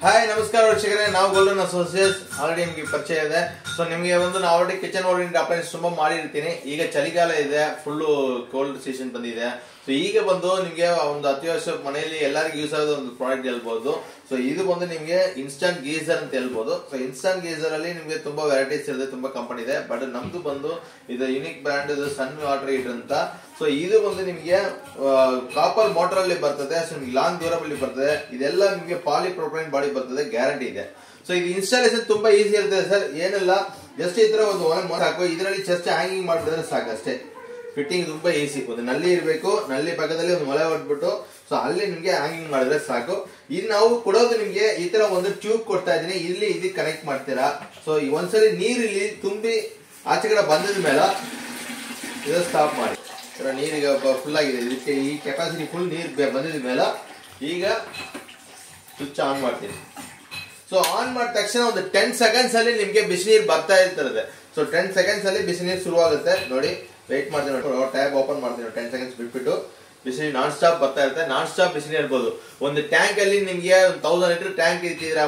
Hi ನಮಸ್ಕಾರ ವೀಕ್ಷಕರೇ, ನಾವು ಗೋಲ್ಡನ್ ಅಸೋಸಿಯೇಟ್ಸ್ ಆಲ್ರೆಡಿ ನಿಮಗೆ ಪರಿಚಯ ಇದೆ. ಸೊ ನಿಮಗೆ ಒಂದು ನಾವು ಆಲ್ರೆಡಿ ಕಿಚನ್ ಓರಿಯೆಂಟೆಡ್ ಅಪ್ಲೈನ್ಸ್ ತುಂಬಾ ಮಾಡಿರ್ತೀನಿ. ಈಗ ಚಳಿಗಾಲ ಇದೆ, ಫುಲ್ ಕೋಲ್ಡ್ ಸೀಸನ್ ಬಂದಿದೆ. ಸೊ ಈಗ ಬಂದು ನಿಮಗೆ ಒಂದು ಅತ್ಯವಶ್ಯ ಮನೆಯಲ್ಲಿ ಎಲ್ಲರಿಗೂ ಯೂಸ್ ಆಗೋದು ಒಂದು ಪ್ರಾಡಕ್ಟ್ ಹೇಳ್ಬೋದು. ಸೊ ಇದು ಬಂದು ನಿಮಗೆ ಇನ್ಸ್ಟಂಟ್ ಗೀಸರ್ ಅಂತ ಹೇಳ್ಬೋದು. ಸೊ ಇನ್ಸ್ಟಂಟ್ ಗೀಸರ್ ಅಲ್ಲಿ ನಿಮಗೆ ತುಂಬಾ ವೆರೈಟೀಸ್ ಇರುತ್ತೆ, ತುಂಬಾ ಕಂಪನಿ ಇದೆ. ಬಟ್ ನಮ್ದು ಬಂದು ಇದು ಯುನಿಕ್ ಬ್ರ್ಯಾಂಡ್ ಸನ್ ವಾಟರ್ ಹೀಟರ್ ಅಂತ. ಸೊ ಇದು ಬಂದು ನಿಮಗೆ ಕಾಪರ್ ಮೋಟರ್ ಅಲ್ಲಿ ಬರ್ತದೆ. ಸೊ ನಿಮ್ಗೆ ಲಾಂಗ್ ಡ್ಯೂರಬಲ್ ಬರ್ತದೆ. ಇದೆಲ್ಲ ನಿಮಗೆ ಪಾಲಿಪ್ರೊಪೈನ್ ಬಾಡಿ ಬರ್ತದೆ, ಗ್ಯಾರಂಟಿ ಇದೆ. ಸೊ ಇದು ಇನ್ಸ್ಟಾಲೇಷನ್ ತುಂಬಾ ಈಸಿ ಇರ್ತದೆ ಸರ್. ಏನೆಲ್ಲ ಜಸ್ಟ್ ಈ ತರ ಒಂದು ಸಾಕು, ಇದರಲ್ಲಿ ಜಸ್ಟ್ ಹ್ಯಾಂಗಿಂಗ್ ಮಾಡಿದ್ರೆ ಸಾಕಷ್ಟೇ. ಫಿಟ್ಟಿಂಗ್ ತುಂಬಾ ಈಸಿ. ಒಂದು ನಲ್ಲಿ ಇರಬೇಕು, ನಲ್ಲಿ ಪಕ್ಕದಲ್ಲಿ ಒಂದು ಮೊಳೆ ಹೊಡ್ಬಿಟ್ಟು ಸೊ ಅಲ್ಲಿ ನಿಮ್ಗೆ ಹ್ಯಾಂಗಿಂಗ್ ಮಾಡಿದ್ರೆ ಸಾಕು. ಇದು ನಾವು ಕೊಡೋದು ನಿಮ್ಗೆ ಈ ತರ ಒಂದು ಟ್ಯೂಬ್ ಕೊಡ್ತಾ ಇದೀನಿ, ಇಲ್ಲಿ ಇದಕ್ಕೆ ಕನೆಕ್ಟ್ ಮಾಡ್ತೀರಾ. ಸೊ ಒಂದ್ಸರಿ ನೀರು ಇಲ್ಲಿ ತುಂಬಿ ಆಚೆ ಕಡೆ ಬಂದಿದ ಮೇಲೆ ಇದು ಸ್ಟಾಪ್ ಮಾಡಿ. ನೀರಿಗೆ ಫುಲ್ ಆಗಿದೆ, ಇದಕ್ಕೆ ಈ ಕೆಪಾಸಿಟಿ ಫುಲ್ ನೀರು ಬಂದಿದ ಮೇಲೆ ಈಗ ಸ್ವಿಚ್ ಆನ್ ಮಾಡ್ತೀನಿ. ಸೊ ಆನ್ ಮಾಡಿದ ತಕ್ಷಣ ಒಂದು 10 ಸೆಕೆಂಡ್ಸ್ ಅಲ್ಲಿ ನಿಮ್ಗೆ ಬಿಸಿನೀರು ಬರ್ತಾ ಇರ್ತದೆ. ಸೊ 10 ಸೆಕೆಂಡ್ಸ್ ಅಲ್ಲಿ ಬಿಸಿನೀರು ಶುರುವಾಗುತ್ತೆ ನೋಡಿ. ವೆಯ್ಟ್ ಮಾಡ್ತೀನಿ, ಟ್ಯಾಬ್ ಓಪನ್ ಮಾಡ್ತೀನಿ. 10 ಸೆಕೆಂಡ್ಸ್ ಬಿಟ್ಬಿಟ್ಟು ಬಿಸಿನೀರು ನಾನ್ ಸ್ಟಾಪ್ ಬರ್ತಾ ಇರುತ್ತೆ. ನಾನ್ ಸ್ಟಾಪ್ ಬಿಸಿನೀರು ಇರ್ಬೋದು. ಒಂದು ಟ್ಯಾಂಕ್ ಅಲ್ಲಿ ನಿಮ್ಗೆ 1000 ಲೀಟರ್ ಟ್ಯಾಂಕ್ ಇಟ್ಟಿದ್ರೆ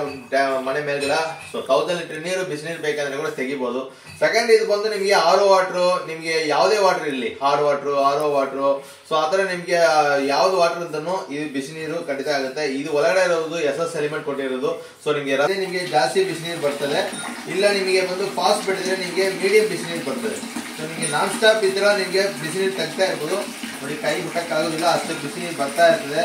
ಮನೆ ಮೇಲ್ಗಡೆ, ಸೊ 1000 ಲೀಟರ್ ನೀರು ಬಿಸಿನೀರು ಬೇಕಂದ್ರೆ ಕೂಡ ತೆಗಿಬಹುದು. ಸೆಕೆಂಡ್ ಇದು ಬಂದು ನಿಮ್ಗೆ ಆರ್ ಓ ವಾಟರ್, ನಿಮ್ಗೆ ಯಾವುದೇ ವಾಟರ್ ಇರಲಿ, hard water, R O water, so ಆತರ ನಿಮ್ಗೆ ಯಾವ್ದು ವಾಟರ್ ಅಂತಾನು ಇದು ಬಿಸಿನೀರು ಖಂಡಿತ ಆಗುತ್ತೆ. ಇದು ಒಳಗಡೆ ಇರೋದು SS ಎಲಿಮೆಂಟ್ ಕೊಟ್ಟಿರೋದು. ಸೊ ನಿಮ್ಗೆ ಜಾಸ್ತಿ ಬಿಸಿನೀರು ಬರ್ತದೆ. ಇಲ್ಲ ನಿಮಗೆ ಬಂದು ಫಾಸ್ಟ್ ಬಿಟ್ಟಿದ್ರೆ ನಿಮ್ಗೆ ಮೀಡಿಯಂ ಬಿಸಿನೀರು ಬರ್ತದೆ. ಸೊ ನಿಮ್ಗೆ ನಾನ್ ಸ್ಟಾಪ್ ಇದ್ರ ನಿಮ್ಗೆ ಬಿಸಿನೀರು ತೆಗ್ತಾ ಇರ್ಬೋದು ನೋಡಿ. ಕೈ ಬಿಟ್ಟಕ್ಕಾಗೋದಿಲ್ಲ, ಅಷ್ಟು ಬಿಸಿನೀರು ಬರ್ತಾ ಇರ್ತದೆ.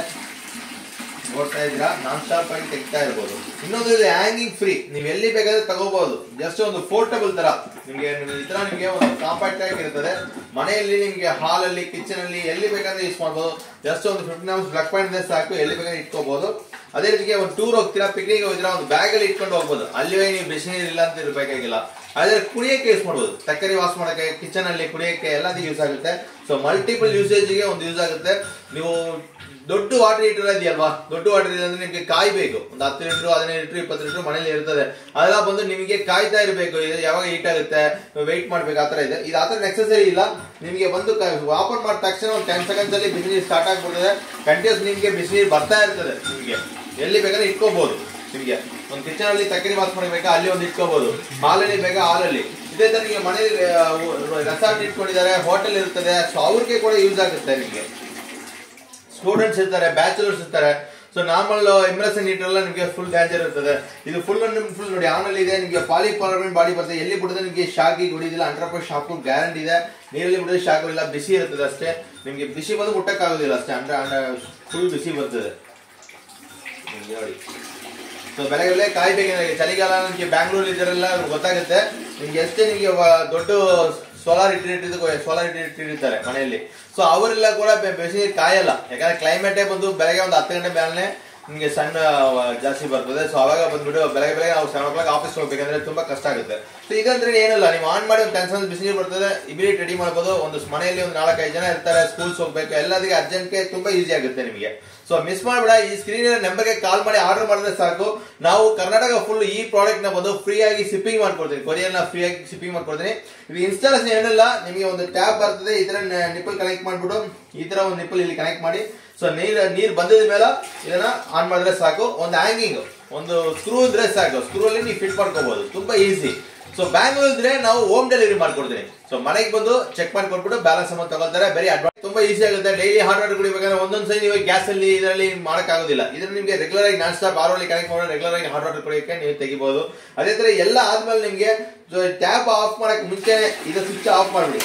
ನೋಡ್ತಾ ಇದ್ದೀರಾ, ನಾನ್ ಸ್ಟಾಪ್ ಆಗಿ ತೆಗ್ತಾ ಇರ್ಬೋದು. ಇನ್ನೊಂದು ಇದು ಹ್ಯಾಂಗಿಂಗ್ ಫ್ರೀ, ನೀವು ಎಲ್ಲಿ ಬೇಕಾದ್ರೆ ತಗೋಬಹುದು. ಜಸ್ಟ್ ಒಂದು ಪೋರ್ಟಬಲ್ ತರ ನಿಮ್ಗೆ ಈ ತರ ನಿಮ್ಗೆ ಒಂದು ಕಾಂಪ್ಯಾಕ್ಟ್ ಆಗಿ ಇರ್ತದೆ. ಮನೆಯಲ್ಲಿ ನಿಮ್ಗೆ ಹಾಲ್ ಅಲ್ಲಿ, ಕಿಚನ್ ಅಲ್ಲಿ ಎಲ್ಲಿ ಬೇಕಾದ್ರೆ ಯೂಸ್ ಮಾಡಬಹುದು. ಜಸ್ಟ್ ಒಂದು 15 ನಿಮಿಷ ಪ್ಲಗ್ ಪಾಯಿಂಟ್ ಸಾಕು, ಎಲ್ಲಿ ಬೇಕಾದ್ರೆ ಇಟ್ಕೋಬಹುದು. ಅದೇ ರೀತಿಗೆ ಒಂದು ಟೂರ್ ಹೋಗ್ತೀರಾ, ಪಿಕ್ನಿಕ್ ಹೋಗ್ತೀರಾ, ಒಂದು ಬ್ಯಾಗ್ ಅಲ್ಲಿ ಇಟ್ಕೊಂಡು ಹೋಗ್ಬೋದು. ಅಲ್ಲಿ ನೀವು ಬಿಸಿನೀರು ಇಲ್ಲ ಅಂತ ಇರಬೇಕಾಗಿಲ್ಲ. ಆದ್ರೆ ಕುಡಿಯಕ್ಕೆ ಯೂಸ್ ಮಾಡಬಹುದು, ತರಕಾರಿ ವಾಶ್ ಮಾಡಕ್ಕೆ, ಕಿಚನ್ ಅಲ್ಲಿ ಕುಡಿಯಕ್ಕೆ ಎಲ್ಲದಕ್ಕೆ ಯೂಸ್ ಆಗುತ್ತೆ. ಸೊ ಮಲ್ಟಿಪಲ್ ಯೂಸೇಜ್ಗೆ ಒಂದು ಯೂಸ್ ಆಗುತ್ತೆ. ನೀವು ದೊಡ್ಡ ವಾಟರ್ ಹೀಟರ್ ಇದೆಯಲ್ವಾ, ದೊಡ್ಡ ವಾಟರ್ ಹೀಟರ್ ಅಂದ್ರೆ ನಿಮ್ಗೆ ಕಾಯ್ಬೇಕು. ಒಂದು 10 ಲೀಟರ್, 15 ಲೀಟರ್, 20 ಲೀಟರ್ ಮನೇಲಿ ಇರ್ತದೆ. ಅದೆಲ್ಲ ಬಂದು ನಿಮಗೆ ಕಾಯ್ತಾ ಇರಬೇಕು, ಯಾವಾಗ ಹೀಟ್ ಆಗುತ್ತೆ ವೆಯ್ಟ್ ಮಾಡ್ಬೇಕು, ಆತರ ಇದೆ. ಇದು ಆತರ ನೆಸೆಸರಿ ಇಲ್ಲ. ನಿಮಗೆ ಬಂದು ಓಪನ್ ಮಾಡಿದ ತಕ್ಷಣ ಒಂದು 10 ಸೆಕೆಂಡ್ಸ್ ಅಲ್ಲಿ ಬಿಸಿನೀರು ಸ್ಟಾರ್ಟ್ ಆಗ್ಬಿಡ್ತದೆ. ಕಂಟಿನ್ಯೂಸ್ ನಿಮ್ಗೆ ಬಿಸಿನೀರು ಬರ್ತಾ ಇರ್ತದೆ. ನಿಮ್ಗೆ ಎಲ್ಲಿ ಬೇಕಾದ್ರೆ ಇಟ್ಕೋಬಹುದು. ನಿಮ್ಗೆ ಒಂದು ಕಿಚನ್ ಅಲ್ಲಿ ತರಕಾರಿ ವಾಶ್ ಮಾಡಬೇಕಾ, ಅಲ್ಲಿ ಒಂದು ಇಟ್ಕೋಬಹುದು. ಹಾಲಲ್ಲಿ ಬೇಕಾ ಹಾಲಲ್ಲಿ. ಇದೇ ತರ ನಿಮಗೆ ಮನೇಲಿ ರೆಸಾರ್ಟ್ ಇಟ್ಕೊಂಡಿದ್ದಾರೆ, ಹೋಟೆಲ್ ಇರ್ತದೆ, ಸೊ ಅವ್ರಿಗೆ ಕೂಡ ಯೂಸ್ ಆಗುತ್ತೆ. ನಿಮ್ಗೆ ಸ್ಟೂಡೆಂಟ್ಸ್ ಇರ್ತಾರೆ, ಬ್ಯಾಚುಲರ್ಸ್ ಇರ್ತಾರೆ. ಸೊ ನಾರ್ಮಲ್ ಇಂಪ್ರೆಷನ್ ಹೀಟರ್ ಎಲ್ಲ ನಿಮಗೆ ಫುಲ್ ಡೇಂಜರ್ ಇರ್ತದೆ. ಇದು ಫುಲ್ ನೋಡಿ ಆನ್ ಅಲ್ಲಿ ಇದೆ. ನಿಮಗೆ ಪಾಲಿಪರ್ಮೆಂಟ್ ಬಾಡಿ ಬರ್ತದೆ. ಎಲ್ಲಿ ಬಿಡುತ್ತೆ ನಿಮಗೆ ಶಾಕಿಗೆ ಹೊಡಿದಿಲ್ಲ, 100% ಶಾಕ್ ಗ್ಯಾರಂಟಿ ಇದೆ. ನೀರಲ್ಲಿ ಬಿಡಿದ್ರೆ ಶಾಕ್ ಇಲ್ಲ, ಬಿಸಿ ಇರ್ತದೆ ಅಷ್ಟೇ. ನಿಮ್ಗೆ ಬಿಸಿ ಬಂದು ಮುಟ್ಟಕ್ಕಾಗೋದಿಲ್ಲ ಅಷ್ಟೇ, ಫುಲ್ ಬಿಸಿ ಬರ್ತದೆ ನೋಡಿ. ಸೊ ಬೆಳಗ್ಗೆ ಕಾಯ್ಬೇಕಂದ್ರೆ ಚಳಿಗಾಲ ನಿಮಗೆ ಬ್ಯಾಂಗ್ಳೂರ್ ಇದರೆಲ್ಲ ಗೊತ್ತಾಗುತ್ತೆ. ನಿಮ್ಗೆ ಎಷ್ಟೇ ನಿಮಗೆ ದೊಡ್ಡ ಸೋಲಾರ್ ಇಟ್ಟಿರ್ತಾರೆ ಮನೆಯಲ್ಲಿ. ಸೊ ಅವರೆಲ್ಲ ಕೂಡ ಬಿಸಿನೀರು ಕಾಯಲ್ಲ. ಯಾಕಂದ್ರೆ ಕ್ಲೈಮೇಟೇ ಬಂದು ಬೆಳಗ್ಗೆ ಒಂದು 10 ಗಂಟೆ ಮೇಲೆ ನಿಮ್ಗೆ ಸಣ್ಣ ಜಾಸ್ತಿ ಬರ್ತದೆ. ಸೊ ಅವಾಗ ಬಂದ್ಬಿಟ್ಟು ಬೆಳಗ್ಗೆ ನಾವು 7 o'clock ಆಫೀಸ್ ಹೋಗ್ಬೇಕಂದ್ರೆ ತುಂಬಾ ಕಷ್ಟ ಆಗುತ್ತೆ. ಸೊ ಇದಂದ್ರೆ ಏನಲ್ಲ, ನೀವು ಆನ್ ಮಾಡಿ ಒಂದು 10 ಸೆಕೆಂಡ್ಸ್ ಬಿಸಿನೀರು ಬರ್ತದೆ, ಇಮಿಡಿಯೇಟ್ ರೆಡಿ ಮಾಡಬಹುದು. ಒಂದು ಮನೆಯಲ್ಲಿ ಒಂದು 4-5 ಜನ ಇರ್ತಾರೆ, ಸ್ಕೂಲ್ಸ್ ಹೋಗ್ಬೇಕು, ಎಲ್ಲದಕ್ಕೆ ಅರ್ಜೆಂಟ್ಗೆ ತುಂಬಾ ಈಸಿ ಆಗುತ್ತೆ ನಿಮಗೆ. ಸೊ ಮಿಸ್ ಮಾಡಬೇಡ. ಈ ಸ್ಕ್ರೀನ್ ನಂಬರ್ಗೆ ಕಾಲ್ ಮಾಡಿ ಆರ್ಡರ್ ಮಾಡಿದ್ರೆ ಸಾಕು. ನಾವು ಕರ್ನಾಟಕ ಫುಲ್ ಈ ಪ್ರಾಡಕ್ಟ್ ನ ಬಂದು ಫ್ರೀ ಆಗಿ ಶಿಪ್ಪಿಂಗ್ ಮಾಡ್ಕೊಡ್ತೀನಿ. ಕೊರಿಯರ್ ನ ಫ್ರೀ ಆಗಿ ಶಿಪ್ಪಿಂಗ್ ಮಾಡ್ಕೊಡ್ತೀನಿ. ಇದು ಇನ್ಸ್ಟಾಲೇಷನ್ ಏನಿಲ್ಲ, ನಿಮಗೆ ಒಂದು ಟ್ಯಾಬ್ ಬರ್ತದೆ. ಈ ತರ ನಿಪ್ಪಲ್ ಕನೆಕ್ಟ್ ಮಾಡ್ಬಿಟ್ಟು ಈ ತರ ಒಂದು ನಿಪ್ಪಲ್ ಇಲ್ಲಿ ಕನೆಕ್ಟ್ ಮಾಡಿ, ಸೊ ನೀರ್ ಬಂದಿದ ಮೇಲೆ ಇದನ್ನ ಆನ್ ಮಾಡಿದ್ರೆ ಸಾಕು. ಒಂದು ಹ್ಯಾಂಗಿಂಗ್, ಒಂದು ಸ್ಕ್ರೂ ಇದ್ರೆ ಸಾಕು. ಸ್ಕ್ರೂ ಅಲ್ಲಿ ನೀವು ಫಿಟ್ ಮಾಡ್ಕೋಬಹುದು, ತುಂಬಾ ಈಸಿ. ಸೊ ಬ್ಯಾಂಗ್ಳೂರ್ ಇದ್ರೆ ನಾವು ಹೋಮ್ ಡೆಲಿವರಿ ಮಾಡ್ಕೊಡ್ತೀನಿ. ಸೊ ಮನೆಗೆ ಬಂದು ಚೆಕ್ ಮಾಡಿ ಕೊಟ್ಬಿಟ್ಟು ಬ್ಯಾಲೆನ್ಸ್ ಅಮೌಂಟ್ ತಗೊಳ್ತಾರೆ. ಬರೀ ಅಡ್ವಾನ್ಸ್. ತುಂಬಾ ಈಸಿ ಆಗುತ್ತೆ. ಡೈಲಿ ಹಾಟ್ ವಾಟರ್ ಕುಡಿಬೇಕಾದ್ರೆ ಒಂದೊಂದ್ ಸರಿ ನೀವು ಗ್ಯಾಸ್ ಅಲ್ಲಿ ಇದರಲ್ಲಿ ಮಾಡಕ್ಕಾಗೋದಿಲ್ಲ. ಇದ್ರ ನಿಮ್ಗೆ ರೆಗ್ಯುಲರ್ ಆಗಿ ನಾನ್ ಸ್ಟಾಪ್ ಆರ್ ಕನೆಕ್ಟ್ ಮಾಡಿ ರೆಗ್ಯುಲರ್ ಆಗಿ ಹಾಟ್ ವಾಟರ್ ಕುಡಿಯೋಕೆ ನೀವು ತೆಗಿಬಹುದು. ಅದೇ ತರ ಎಲ್ಲ ಆದ್ಮೇಲೆ ನಿಮ್ಗೆ ಟ್ಯಾಪ್ ಆಫ್ ಮಾಡಕ್ ಮುಂಚೆ ಇದು ಸ್ವಿಚ್ ಆಫ್ ಮಾಡ್ಬಿಡಿ.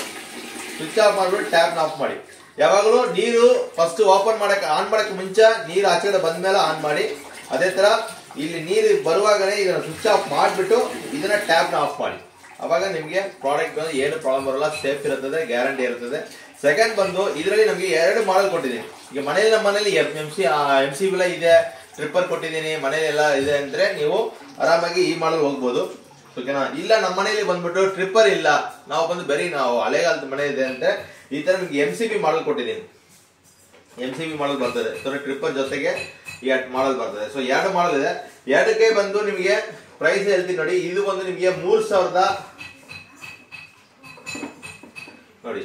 ಸ್ವಿಚ್ ಆಫ್ ಮಾಡ್ಬಿಟ್ಟು ಟ್ಯಾಪ್ ಆಫ್ ಮಾಡಿ. ಯಾವಾಗಲೂ ನೀರು ಫಸ್ಟ್ ಓಪನ್ ಮಾಡಕ್ ಆನ್ ಮಾಡಕ್ ಮುಂಚೆ ನೀರು ಆಚೆ ಕಡೆ ಬಂದ್ಮೇಲೆ ಆನ್ ಮಾಡಿ. ಅದೇ ತರ ಇಲ್ಲಿ ನೀರು ಬರುವಾಗನೇ ಇದನ್ನ ಸ್ವಿಚ್ ಆಫ್ ಮಾಡಿಬಿಟ್ಟು ಇದನ್ನ ಟ್ಯಾಪ್ ನ ಆಫ್ ಮಾಡಿ. ಅವಾಗ ನಿಮ್ಗೆ ಪ್ರಾಡಕ್ಟ್ ಬಂದು ಏನು ಪ್ರಾಬ್ಲಮ್ ಬರಲ್ಲ, ಸೇಫ್ ಇರುತ್ತದೆ, ಗ್ಯಾರಂಟಿ ಇರ್ತದೆ. ಸೆಕೆಂಡ್ ಬಂದು ಇದರಲ್ಲಿ ನಮಗೆ 2 ಮಾಡೆಲ್ ಕೊಟ್ಟಿದ್ದೀನಿ. ಈಗ ಮನೇಲಿ ನಮ್ಮ ಮನೇಲಿ MC ಬಿಲ ಇದೆ, ಟ್ರಿಪ್ಪರ್ ಕೊಟ್ಟಿದ್ದೀನಿ, ಮನೇಲಿ ಎಲ್ಲ ಇದೆ ಅಂದ್ರೆ ನೀವು ಆರಾಮಾಗಿ ಈ ಮಾಡಲ್ ಹೋಗ್ಬೋದು. ಓಕೆನಾ? ಇಲ್ಲ ನಮ್ಮ ಮನೇಲಿ ಬಂದ್ಬಿಟ್ಟು ಟ್ರಿಪ್ಪರ್ ಇಲ್ಲ, ನಾವು ಬಂದು ಬರೀ ನಾವು ಹಳೆಗಾಲದ ಮನೆ ಇದೆ ಅಂದ್ರೆ ಈ ತರ ನಿಮ್ಗೆ MCB ಮಾಡಲ್ ಕೊಟ್ಟಿದ್ದೀನಿ. MCB ಮಾಡಲ್ ಬರ್ತದೆ. ಟ್ರಿಪ್ಪರ್ ಜೊತೆಗೆ ಈ ಮಾಡಲ್ ಬರ್ತದೆ. ಸೊ 2 ಮಾಡಲ್ ಇದೆ. 2ಕ್ಕೆ ಬಂದು ನಿಮಗೆ ಪ್ರೈಸ್ ಹೇಳ್ತೀನಿ ನೋಡಿ. ಇದು ಬಂದು ನಿಮಗೆ 3000 ನೋಡಿ.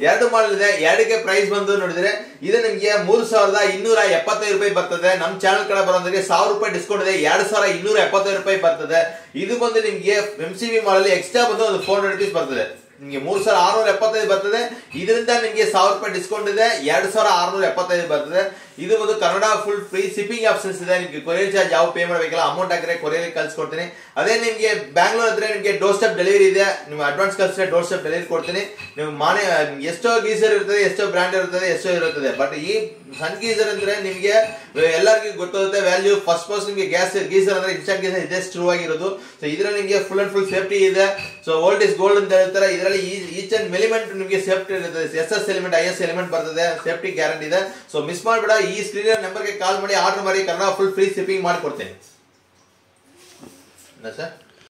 2 ಮಾಡಲ್ ಇದೆ. 2ಕ್ಕೆ ಪ್ರೈಸ್ ಬಂದು ನೋಡಿದ್ರೆ ಇದು ನಿಮಗೆ 3275 ರೂಪಾಯಿ ಬರ್ತದೆ. ನಮ್ಮ ಚಾನಲ್ ಕಡೆ ಬರೋರಿಗೆ 1000 ರೂಪಾಯಿ ಡಿಸ್ಕೌಂಟ್ ಇದೆ, 2275 ರೂಪಾಯಿ ಬರ್ತದೆ. ಇದು ಬಂದು ನಿಮಗೆ MCV ಮಾಡಲ್ ಎಕ್ಸ್ಟ್ರಾ ಬಂದು ಒಂದು 400 rupees ಬರ್ತದೆ. ನಿಮಗೆ 3675 ಬರ್ತದೆ. ಇದರಿಂದ ನಿಮಗೆ 1000 ರೂಪಾಯಿ ಡಿಸ್ಕೌಂಟ್ ಇದೆ, 2675 ಬರ್ತದೆ. ಇದು ಒಂದು Kannada full free shipping options ಇದೆ. ನಿಮಗೆ ಕೊರಿಯರ್ ಚಾರ್ಜ್ ಯಾವ ಪೇ ಮಾಡಬೇಕಿಲ್ಲ, ಅಮೌಂಟ್ ಹಾಕಿದ್ರೆ ಕೊರಿಯರ್ ಕಳ್ಸಿಕೊಡ್ತೀನಿ. ಅದೇ ನಿಮಗೆ ಬ್ಯಾಂಗ್ಳೂರ್ ಹತ್ರ ನಿಮಗೆ ಡೋರ್ ಸ್ಟೆಪ್ ಡೆಲಿವರಿ ಇದೆ, ನೀವು ಅಡ್ವಾನ್ಸ್ ಕಳಿಸಿದ್ರೆ ಡೋರ್ ಸ್ಟೆಪ್ ಡೆಲಿವರಿ ಕೊಡ್ತೀನಿ. ನೀವು ಎಷ್ಟೋ ಗೀಸರ್ ಇರ್ತದೆ, ಎಷ್ಟೋ ಬ್ರ್ಯಾಂಡ್ ಇರ್ತದೆ, ಎಷ್ಟೋ ಇರುತ್ತದೆ. ಬಟ್ ಈ ಸನ್ ಗೀಸರ್ ಅಂದ್ರೆ ನಿಮಗೆ ಎಲ್ಲರಿಗೂ ಗೊತ್ತಾಗುತ್ತೆ ವ್ಯಾಲ್ಯೂ. ಫಸ್ಟ್ ನಿಮಗೆ ಗೀಸರ್ ಅಂದ್ರೆ ಇನ್ಸ್ಟಂಟ್ ಗೀಸರ್ ಇದೆ ಶುರು ಆಗಿರೋದು. ಸೊ ಇದರಲ್ಲಿ ನಿಮಗೆ ಫುಲ್ ಅಂಡ್ ಫುಲ್ ಸೇಫ್ಟಿ ಇದೆ. ಸೊ ಓಲ್ಡ್ ಇಸ್ ಗೋಲ್ಡ್ ಅಂತ ಹೇಳ್ತಾರೆ. ಇದರಲ್ಲಿ ಈಚ್ ಅಂಡ್ ಎಲಿಮೆಂಟ್ ನಿಮಗೆ ಸೇಫ್ಟಿ ಇರ್ತದೆ. SS ಎಲಿಮೆಂಟ್, IS ಎಲಿಮೆಂಟ್ ಬರ್ತದೆ, ಸೇಫ್ಟಿ ಗ್ಯಾರಂಟಿ ಇದೆ. ಸೊ ಮಿಸ್ ಮಾಡಬೇಡ. ಈ ಸ್ಕ್ರೀನ್ ನಂಬರ್ಗೆ ಕಾಲ್ ಮಾಡಿ ಆರ್ಡರ್ ಮಾಡಿ, ಕನ್ನಡ ಫುಲ್ ಫ್ರೀ ಶಿಪ್ಪಿಂಗ್ ಮಾಡಿಕೊಡ್ತೇನೆ ಸರ್.